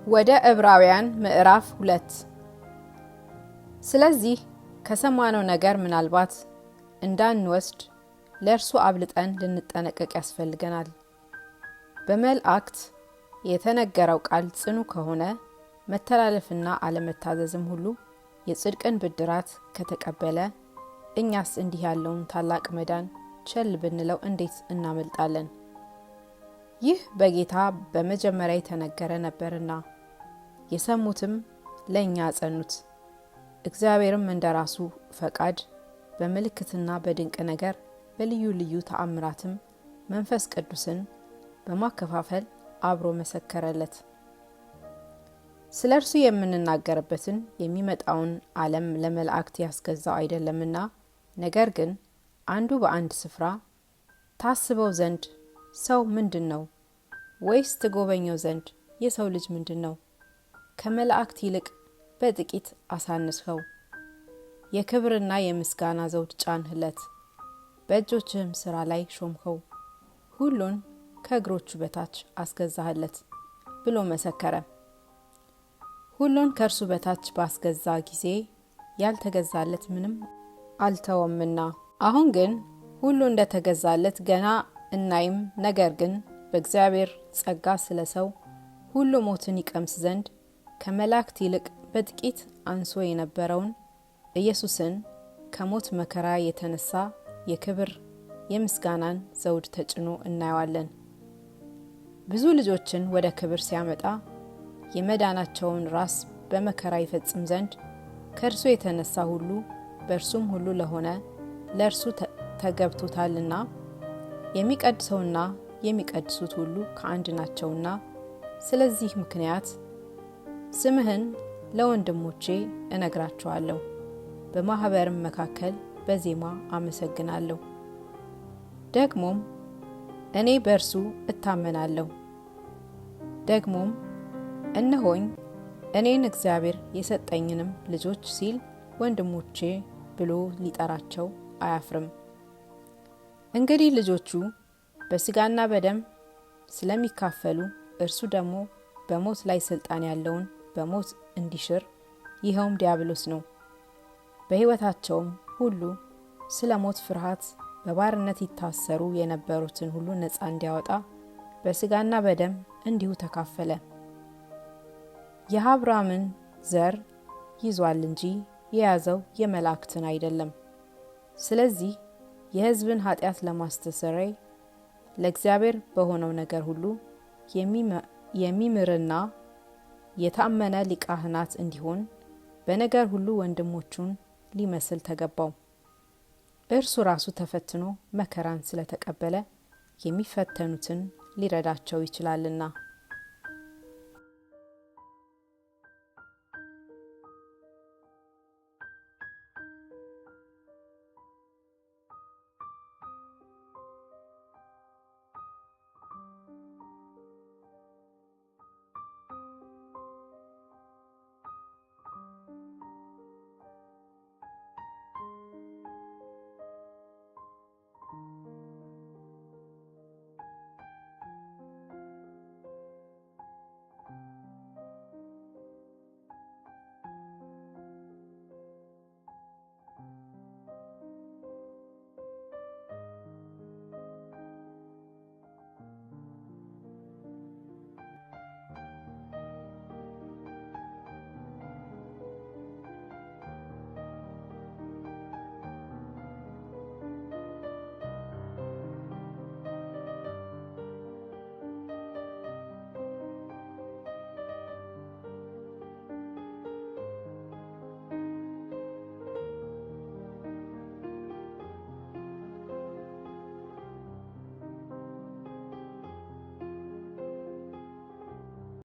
ወደ ዕብራውያን ምዕራፍ 2። ስለዚህ ከሰማነው ነገር ምናልባት እንዳንወስድ ለእርሱ አብልጠን ልንጠነቀቅ ያስፈልገናል። በመላእክት የተነገረው ቃል ጽኑ ከሆነ መተላለፍና አለመታዘዝም ሁሉ የጽድቅን ብድራት ከተቀበለ እኛስ እንዲህ ያለውን ታላቅ መዳን ቸል ብንለው እንዴት እናመልጣለን? ይህ በጌታ በመጀመሪያ የተነገረ ነበርና የሰሙትም ለእኛ አጸኑት። እግዚአብሔርም እንደራሱ ፈቃድ በምልክትና በድንቅ ነገር በልዩ ልዩ ተአምራትም መንፈስ ቅዱስን በማከፋፈል አብሮ መሰከረለት። ስለ እርሱ የምንናገርበትን የሚመጣውን ዓለም ለመላእክት ያስገዛው አይደለምና፣ ነገር ግን አንዱ በአንድ ስፍራ ታስበው ዘንድ ሰው ምንድን ነው? ወይስ ትጎበኘው ዘንድ የሰው ልጅ ምንድን ነው? ከመላእክት ይልቅ በጥቂት አሳንስኸው፣ የክብርና የምስጋና ዘውድ ጫንህለት፣ በእጆችህም ሥራ ላይ ሾምኸው፣ ሁሉን ከእግሮቹ በታች አስገዛህለት ብሎ መሰከረ። ሁሉን ከእርሱ በታች ባስገዛ ጊዜ ያልተገዛለት ምንም አልተወምና፣ አሁን ግን ሁሉ እንደተገዛለት ገና እናይም። ነገር ግን በእግዚአብሔር ጸጋ ስለ ሰው ሁሉ ሞትን ይቀምስ ዘንድ ከመላእክት ይልቅ በጥቂት አንሶ የነበረውን ኢየሱስን ከሞት መከራ የተነሳ የክብር የምስጋናን ዘውድ ተጭኖ እናየዋለን። ብዙ ልጆችን ወደ ክብር ሲያመጣ የመዳናቸውን ራስ በመከራ ይፈጽም ዘንድ ከእርሱ የተነሳ ሁሉ በእርሱም ሁሉ ለሆነ ለእርሱ ተገብቶታልና፣ የሚቀድሰውና የሚቀድሱት ሁሉ ከአንድ ናቸውና። ስለዚህ ምክንያት ስምህን ለወንድሞቼ እነግራቸዋለሁ፣ በማኅበርም መካከል በዜማ አመሰግናለሁ። ደግሞም እኔ በእርሱ እታመናለሁ። ደግሞም እነሆኝ እኔን እግዚአብሔር የሰጠኝንም ልጆች ሲል ወንድሞቼ ብሎ ሊጠራቸው አያፍርም። እንግዲህ ልጆቹ በሥጋና በደም ስለሚካፈሉ እርሱ ደግሞ በሞት ላይ ሥልጣን ያለውን በሞት እንዲሽር፣ ይኸውም ዲያብሎስ ነው። በሕይወታቸውም ሁሉ ስለ ሞት ፍርሃት በባርነት ይታሰሩ የነበሩትን ሁሉ ነፃ እንዲያወጣ በሥጋና በደም እንዲሁ ተካፈለ። የአብርሃምን ዘር ይዟል እንጂ የያዘው የመላእክትን አይደለም። ስለዚህ የሕዝብን ኃጢአት ለማስተስረይ ለእግዚአብሔር በሆነው ነገር ሁሉ የሚምርና የታመነ ሊቀ ካህናት እንዲሆን በነገር ሁሉ ወንድሞቹን ሊመስል ተገባው። እርሱ ራሱ ተፈትኖ መከራን ስለተቀበለ የሚፈተኑትን ሊረዳቸው ይችላልና።